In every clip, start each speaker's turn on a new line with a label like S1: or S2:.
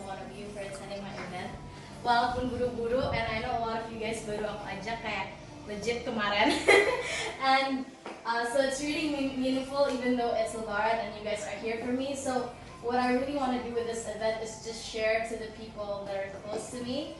S1: one of you for attending my event. Walaupun buru-buru, and I know a lot of you guys baru aku ajak kayak legit kemarin. And so it's really meaningful even though it's Lebaran and you guys are here for me. So what I really want to do with this event is just share to the people that are close to me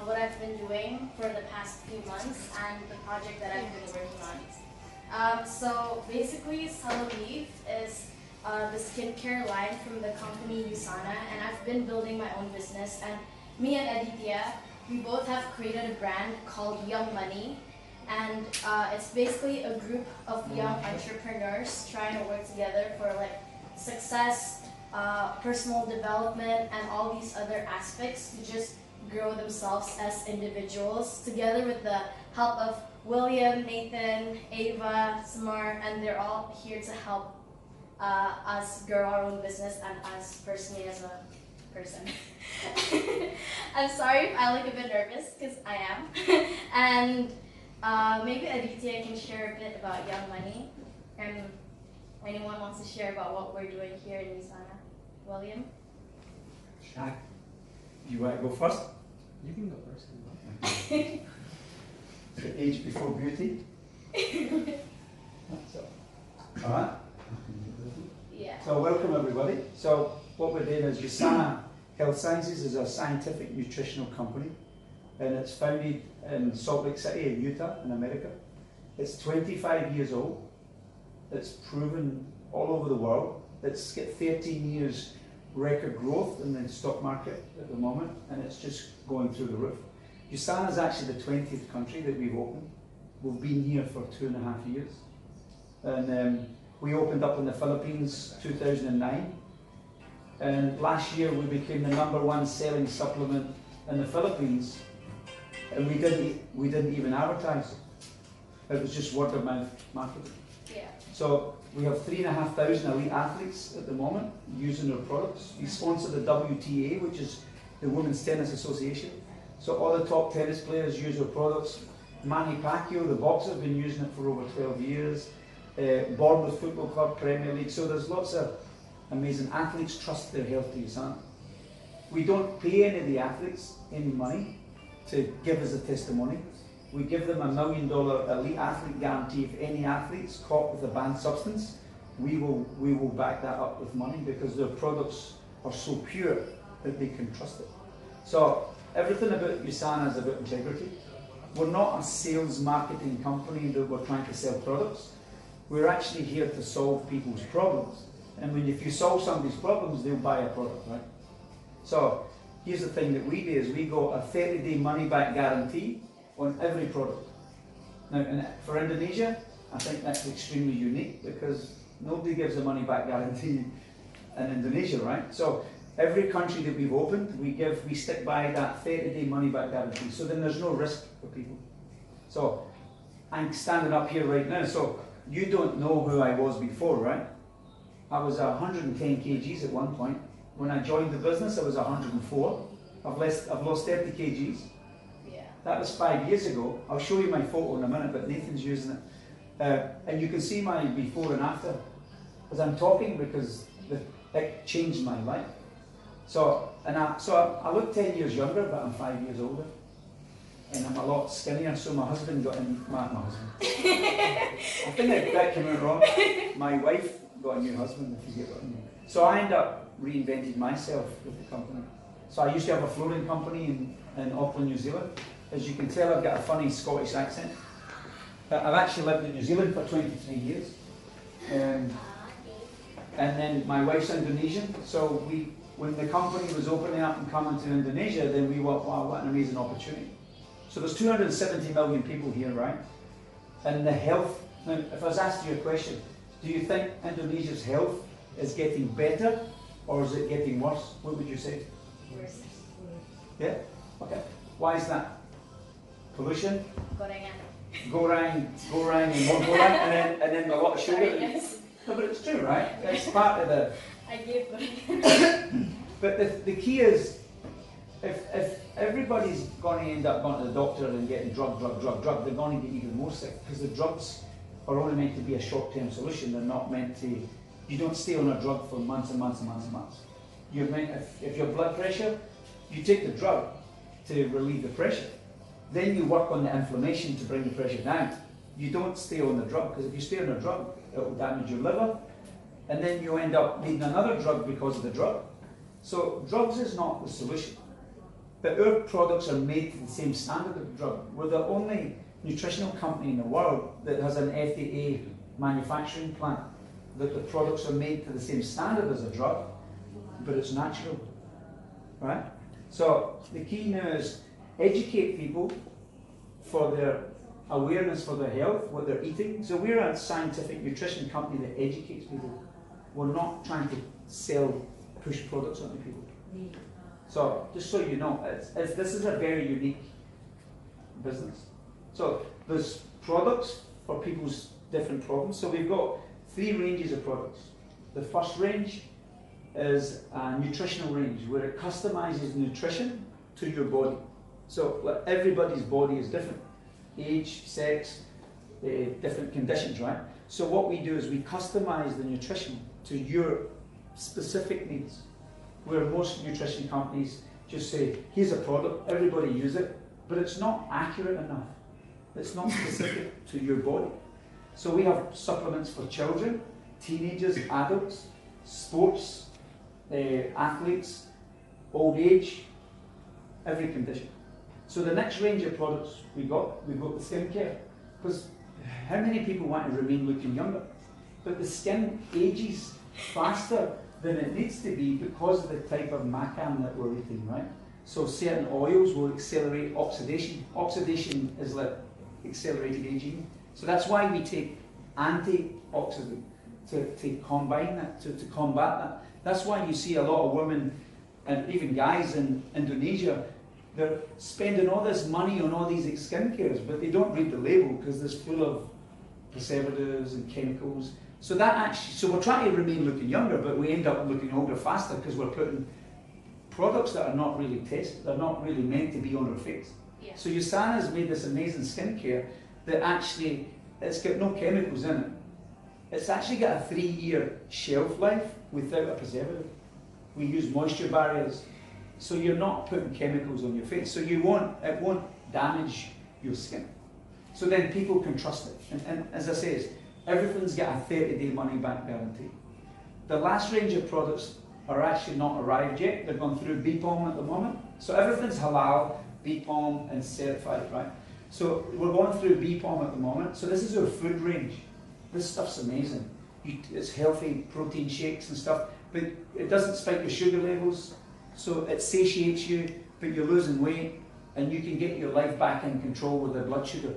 S1: what I've been doing for the past few months and the project that I've been working on. So basically, Celavive is the skincare line from the company USANA, and I've been building my own business. And me and Aditya, we both have created a brand called Young Money, and it's basically a group of young entrepreneurs trying to work together for like success, personal development, and all these other aspects to just grow themselves as individuals, together with the help of William, Nathan, Ava, Samar, and they're all here to help us grow our own business and us personally as a person. I'm sorry if I look a bit nervous, because I am. And maybe Aditya can share a bit about Young Money, and anyone wants to share about what we're doing here in USANA. William?
S2: You want to go first?
S3: You can go first.
S2: So age before beauty? So, all right.
S1: Yeah.
S2: So welcome everybody. So what we're doing is USANA Health Sciences is a scientific nutritional company, and it's founded in Salt Lake City in Utah in America. It's 25 years old. It's proven all over the world. It's got 13 years record growth in the stock market at the moment, and it's just going through the roof. USANA is actually the 20th country that we've opened. We've been here for 2.5 years. And we opened up in the Philippines 2009. And last year we became the #1 selling supplement in the Philippines. And we didn't even advertise. It was just word of mouth marketing.
S1: Yeah.
S2: So we have 3,500 elite athletes at the moment using our products. We sponsor the WTA, which is the Women's Tennis Association. So all the top tennis players use our products. Manny Pacquiao, the boxer, has been using it for over 12 years. Bournemouth Football Club, Premier League. So there's lots of amazing athletes trust their health to USANA. We don't pay any of the athletes any money to give us a testimony. We give them $1 million elite athlete guarantee. If any athlete's caught with a banned substance, we will back that up with money, because their products are so pure that they can trust it. So everything about USANA is about integrity. We're not a sales marketing company that we're trying to sell products. We're actually here to solve people's problems. And if you solve somebody's problems, they'll buy a product, right? So here's the thing that we do is we go a 30-day money-back guarantee on every product. Now, for Indonesia, I think that's extremely unique, because nobody gives a money-back guarantee in Indonesia, right? So every country that we've opened, we stick by that 30-day money-back guarantee. So then there's no risk for people. So I'm standing up here right now. So you don't know who I was before, right? I was 110 kgs at one point. When I joined the business, I was 104. I've lost 30 kgs.
S1: Yeah.
S2: That was 5 years ago. I'll show you my photo in a minute, but Nathan's using it. And you can see my before and after. As I'm talking, because it changed my life. So I look 10 years younger, but I'm 5 years older. And I'm a lot skinnier, so my husband got in, my husband. I think that came out wrong. My wife got a new husband, if you get what I mean. So I ended up reinventing myself with the company. So I used to have a flooring company in Auckland, New Zealand. As you can tell, I've got a funny Scottish accent. I've actually lived in New Zealand for 23 years. And then my wife's Indonesian, so when the company was opening up and coming to Indonesia, then we went, wow, what an amazing opportunity. So there's 270 million people here, right? And the health, now if I was asked you a question, do you think Indonesia's health is getting better or is it getting worse? What would you say?
S1: Worse.
S2: Yeah? Okay. Why is that? Pollution?
S1: Gorengan.
S2: Goreng and more goreng, and then a lot of sugar.
S1: Sorry, yes.
S2: No, but it's true, right? It's part of the...
S1: I gave gorengan.
S2: But the key is, if everybody's going to end up going to the doctor and getting drug, they're going to get even more sick, because the drugs are only meant to be a short-term solution. They're not meant to... You don't stay on a drug for months and months and months and months. if your blood pressure, you take the drug to relieve the pressure. Then you work on the inflammation to bring the pressure down. You don't stay on the drug, because if you stay on the drug, it will damage your liver, and then you end up needing another drug because of the drug. So drugs is not the solution. But our products are made to the same standard of the drug. We're the only nutritional company in the world that has an FDA manufacturing plant, that the products are made to the same standard as a drug, but it's natural, right? So the key now is educate people for their awareness for their health, what they're eating. So we're a scientific nutrition company that educates people. We're not trying to push products onto people. So just so you know, this is a very unique business. So there's products for people's different problems. So we've got 3 ranges of products. The first range is a nutritional range where it customizes nutrition to your body. So like, everybody's body is different. Age, sex, different conditions, right? So what we do is we customize the nutrition to your specific needs. Where most nutrition companies just say, here's a product, everybody use it, but it's not accurate enough. It's not specific to your body. So we have supplements for children, teenagers, adults, sports, athletes, old age, every condition. So the next range of products we've got the skincare. Because how many people want to remain looking younger? But the skin ages faster than it needs to be because of the type of macam that we're eating, right? So certain oils will accelerate oxidation. Oxidation is like accelerated aging. So that's why we take antioxidant to combine that, to combat that. That's why you see a lot of women and even guys in Indonesia, they're spending all this money on all these skincares, but they don't read the label because it's full of preservatives and chemicals. So we're trying to remain looking younger, but we end up looking older faster because we're putting products that are not really tested, they're not really meant to be on our face.
S1: Yeah.
S2: So USANA has made this amazing skincare that actually, it's got no chemicals in it. It's actually got a 3-year shelf life without a preservative. We use moisture barriers, so you're not putting chemicals on your face. So it won't damage your skin. So then people can trust it. And as I say, everything's got a 30-day money-back guarantee. The last range of products are actually not arrived yet. They're going through BPOM at the moment. So everything's halal, BPOM, and certified, right? So we're going through BPOM at the moment. So this is our food range. This stuff's amazing. It's healthy protein shakes and stuff, but it doesn't spike your sugar levels. So it satiates you, but you're losing weight, and you can get your life back in control with the blood sugar.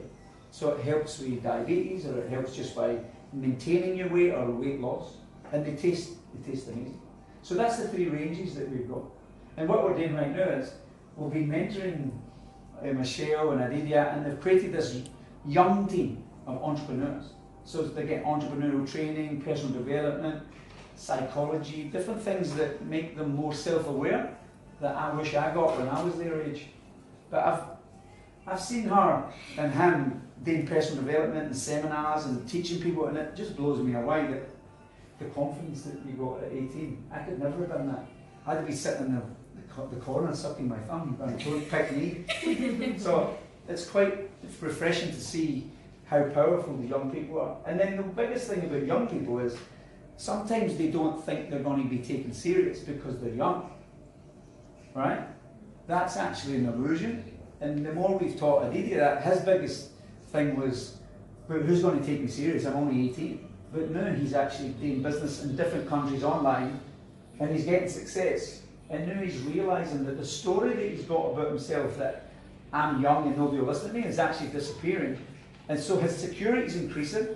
S2: So it helps with diabetes, or it helps just by maintaining your weight or weight loss. And they taste amazing. So that's the 3 ranges that we've got. And what we're doing right now is we'll be mentoring Michelle and Adidia, and they've created this young team of entrepreneurs. So they get entrepreneurial training, personal development, psychology, different things that make them more self-aware that I wish I got when I was their age. But I've seen her and him doing personal development and seminars and teaching people, and it just blows me away that the confidence that you got at 18. I could never have done that. I'd be sitting in the corner sucking my thumb and don't pick me. So it's refreshing to see how powerful the young people are. And then the biggest thing about young people is sometimes they don't think they're going to be taken serious because they're young, right? That's actually an illusion. And the more we've taught Adidia that, his biggest thing was, but who's going to take me serious? I'm only 18. But now he's actually doing business in different countries online, and he's getting success. And now he's realising that the story that he's got about himself, that I'm young and nobody will listen to me, is actually disappearing. And so his security is increasing,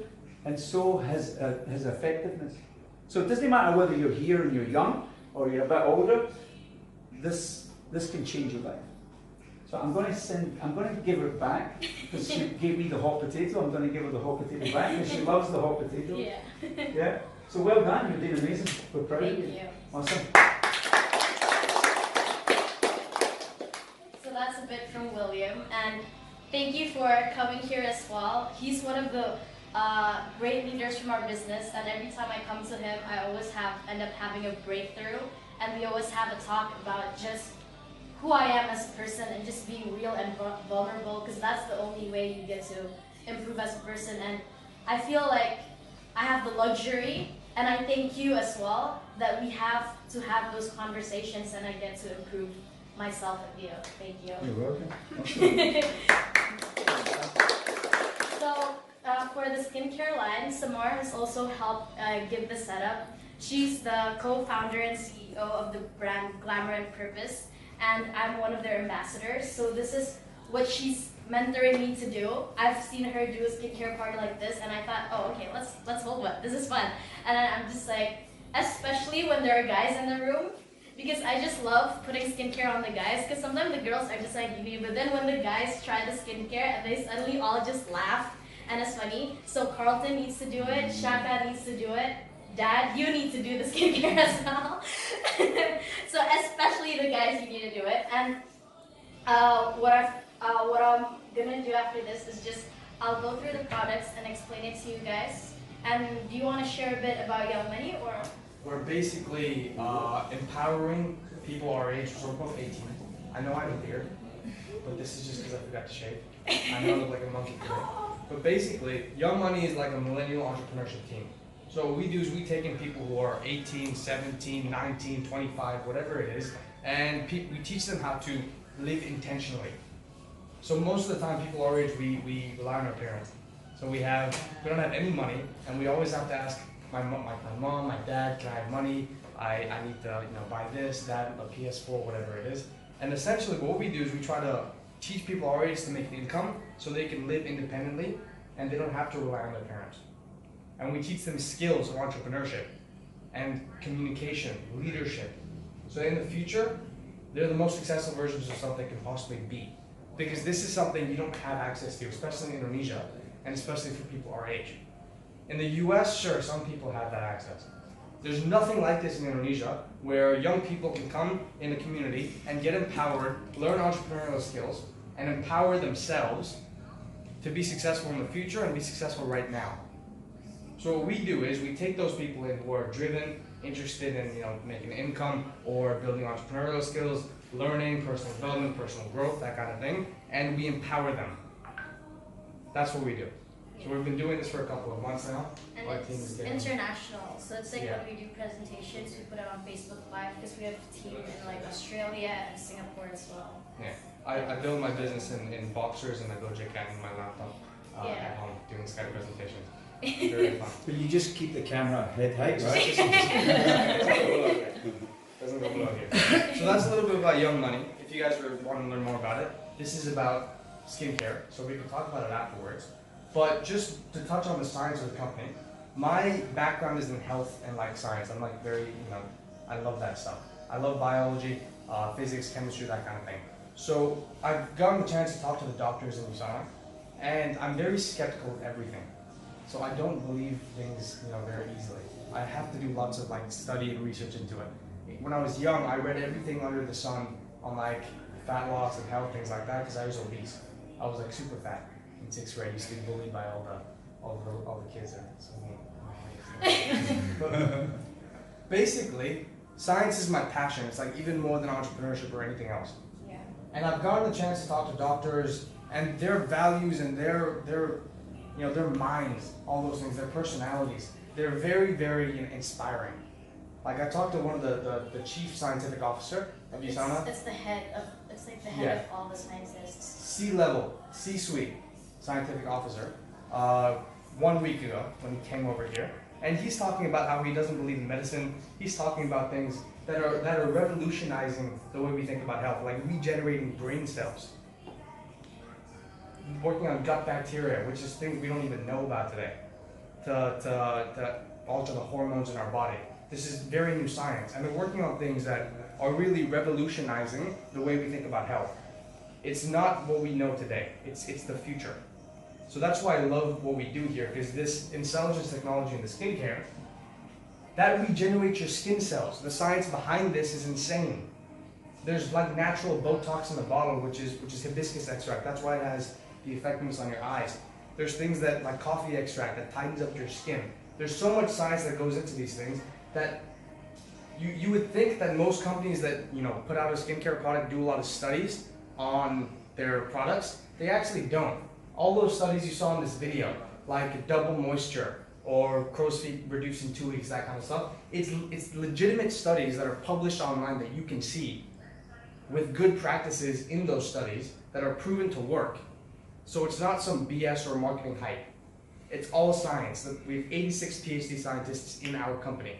S2: and so his effectiveness. So it doesn't matter whether you're here and you're young, or you're a bit older, this can change your life. So I'm going to give her back, because she gave me the hot potato. I'm going to give her the hot potato back, and she loves the hot potato.
S1: Yeah.
S2: Yeah. So well done, you're doing amazing. We're proud of you.
S1: Thank you.
S2: Awesome.
S1: So that's a bit from William, and thank you for coming here as well. He's one of the great leaders from our business, and every time I come to him, I always end up having a breakthrough. and we always have a talk about just who I am as a person and just being real and vulnerable, because that's the only way you get to improve as a person. And I feel like I have the luxury, and I thank you as well, that we have to have those conversations and I get to improve myself and you. Thank you.
S2: You're welcome.
S1: So for the skincare line, Samar has also helped give the setup. She's the co-founder and CEO of the brand Glamour and Purpose, and I'm one of their ambassadors. So this is what she's mentoring me to do. I've seen her do a skincare party like this, and I thought, oh, okay, let's hold one. This is fun. And I'm just like, especially when there are guys in the room, because I just love putting skincare on the guys, because sometimes the girls are just like, but then when the guys try the skincare, and they suddenly all just laugh, and it's funny. So Carlton needs to do it, Shaka needs to do it, Dad, you need to do the skincare as well. So especially the guys, you need to do it. And what I'm gonna do after this is just, I'll go through the products and explain it to you guys. And do you want to share a bit about Young Money, or?
S3: We're basically empowering people our age, so we're both 18. I know I have a beard, but this is just because I forgot to shave. I know I look like a monkey today. But basically, Young Money is like a millennial entrepreneurship team. So what we do is we take in people who are 18, 17, 19, 25, whatever it is, and we teach them how to live intentionally. So most of the time, people our age, we rely on our parents. So we don't have any money, and we always have to ask my mom, my dad, can I have money? I need to buy this, that, a PS4, whatever it is. And essentially what we do is we try to teach people our age to make an income so they can live independently and they don't have to rely on their parents. And we teach them skills of entrepreneurship and communication, leadership. So in the future, they're the most successful versions of something they can possibly be. Because this is something you don't have access to, especially in Indonesia, and especially for people our age. In the US, sure, some people have that access. There's nothing like this in Indonesia, where young people can come in a community and get empowered, learn entrepreneurial skills, and empower themselves to be successful in the future and be successful right now. So what we do is we take those people in who are driven, interested in making income or building entrepreneurial skills, learning, personal development, personal growth, that kind of thing, and we empower them. That's what we do. So we've been doing this for a couple of months now.
S1: And it's international, so it's like when we do presentations, we put it on Facebook Live, because we have a team in like Australia and Singapore as well.
S3: Yeah, I build my business in boxers and I go JCat in my laptop at home doing Skype presentations. Very fun.
S2: But you just keep the camera head height, right?
S3: Doesn't go below here. So that's a little bit about Young Money. If you guys want to learn more about it, this is about skincare, so we can talk about it afterwards. But just to touch on the science of the company, my background is in health and life science. I'm like very, I love that stuff. I love biology, physics, chemistry, that kind of thing. So I've gotten the chance to talk to the doctors in USANA, and I'm very skeptical of everything. So I don't believe things, very easily. I have to do lots of study and research into it. When I was young, I read everything under the sun on fat loss and health, things like that, because I was obese. I was super fat. In 6th grade, I used to be bullied by all the kids there. But basically, science is my passion. It's even more than entrepreneurship or anything else.
S1: Yeah.
S3: And I've gotten the chance to talk to doctors and their values and their minds, all those things, their personalities. They're very, very inspiring. I talked to one of the chief scientific officer of USANA.
S1: It's the head of of all the scientists.
S3: C-level, C-suite scientific officer, 1 week ago when he came over here, and he's talking about how he doesn't believe in medicine. He's talking about things that are revolutionizing the way we think about health, like regenerating brain cells, working on gut bacteria, which is things we don't even know about today, to alter the hormones in our body. This is very new science, and they're working on things that are really revolutionizing the way we think about health. It's not what we know today, it's the future. So that's why I love what we do here, because this intelligence technology in the skincare, that regenerates your skin cells. The science behind this is insane. There's natural Botox in the bottle, which is hibiscus extract. That's why it has the effectiveness on your eyes. There's things like coffee extract that tightens up your skin. There's so much science that goes into these things that You would think that most companies that put out a skincare product do a lot of studies on their products. They actually don't. All those studies you saw in this video, like double moisture or crow's feet reduced in 2 weeks, that kind of stuff, it's legitimate studies that are published online that you can see with good practices in those studies that are proven to work. So it's not some BS or marketing hype. It's all science. We have 86 PhD scientists in our company.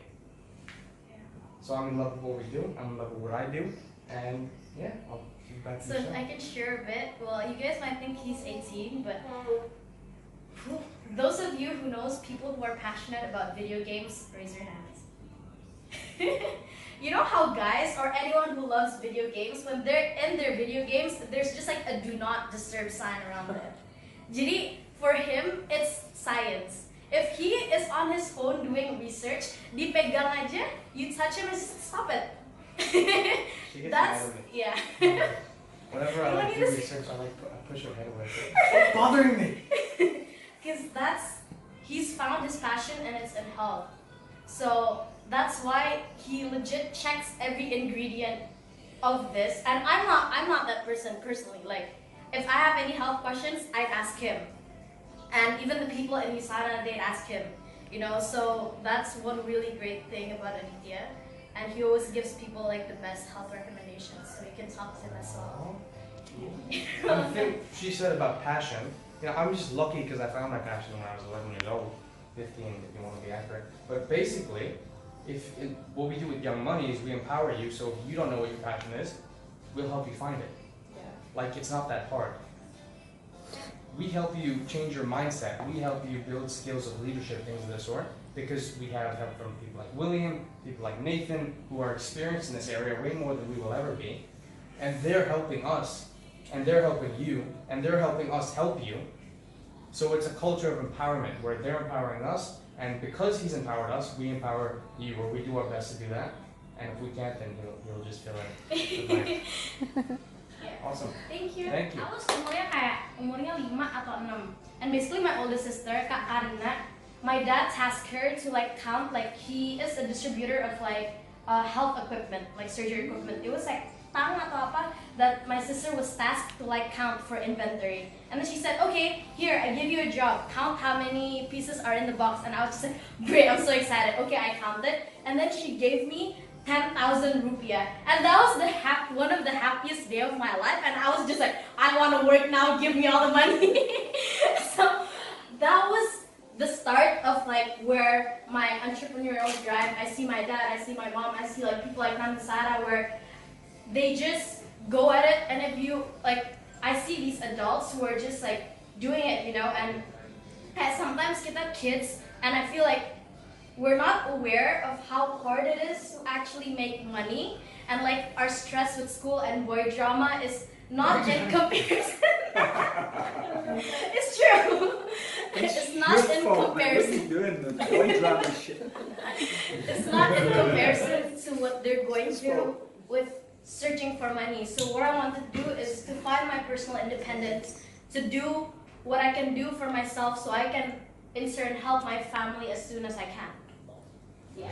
S3: So I'm in love with what we do, I'm in love with what I do, and yeah, I'll give it back to
S1: So
S3: you.
S1: if I can share a bit, well, you guys might think he's 18, but those of you who knows people who are passionate about video games, raise your hands. You know how guys or anyone who loves video games, when they're in their video games, there's just like a do not disturb sign around them. Jadi, for him, it's science. If he is on his phone doing research, dipegang aja, you touch him and stop it.
S3: She gets
S1: That's,
S3: mad at me.
S1: yeah.
S3: Whenever I
S1: You
S3: like
S1: want
S3: do
S1: me to-
S3: research, I push her head away. Stop bothering me!
S1: Because he's found his passion and it's in health. So that's why he legit checks every ingredient of this. And I'm not that person personally. Like, if I have any health questions, I'd ask him. And even the people in USANA, they'd ask him. So that's one really great thing about Aditya. And he always gives people like the best health recommendations. So you can talk to him as well.
S3: The thing she said about passion, I'm just lucky because I found my passion when I was 11 years old, 15 if you want to be accurate. But basically, what we do with Young Money is we empower you, so if you don't know what your passion is, we'll help you find it.
S1: Yeah.
S3: Like, it's not that hard. We help you change your mindset. We help you build skills of leadership, things of this sort, because we have help from people like William, people like Nathan, who are experienced in this area way more than we will ever be. And they're helping us, and they're helping you, and they're helping us help you. So it's a culture of empowerment where they're empowering us, and because he's empowered us, we empower you, or we do our best to do that. And if we can't, then he'll just fill in.
S1: Yeah.
S3: Awesome.
S1: Thank you.
S3: Thank you.
S1: Aku umurnya kayak 5 atau 6. And basically my oldest sister, Kak Karina, my dad tasked her to like count, like he is a distributor of like health equipment, like surgery equipment. It was like tang atau apa that my sister was tasked to like count for inventory. And then she said, okay, here, I give you a job. Count how many pieces are in the box. And I was just like, great, I'm so excited. Okay, I counted. And then she gave me 10,000 rupiah. And that was one of the happiest day of my life. And I was just like, I want to work now, give me all the money. So that was the start of like where my entrepreneurial drive, I see my dad, I see my mom, I see like people like Tante Sarah where they just go at it. And if you like, I see these adults who are just like doing it, and sometimes kita kids, and I feel like we're not aware of how hard it is to actually make money, and like our stress with school and boy drama is not in comparison. It's true. It's not in comparison.
S2: What are you doing? The boy drama shit.
S1: It's not in comparison to what they're going through with searching for money. So what I want to do is to find my personal independence, to do what I can do for myself so I can in turn help my family as soon as I can. Yeah.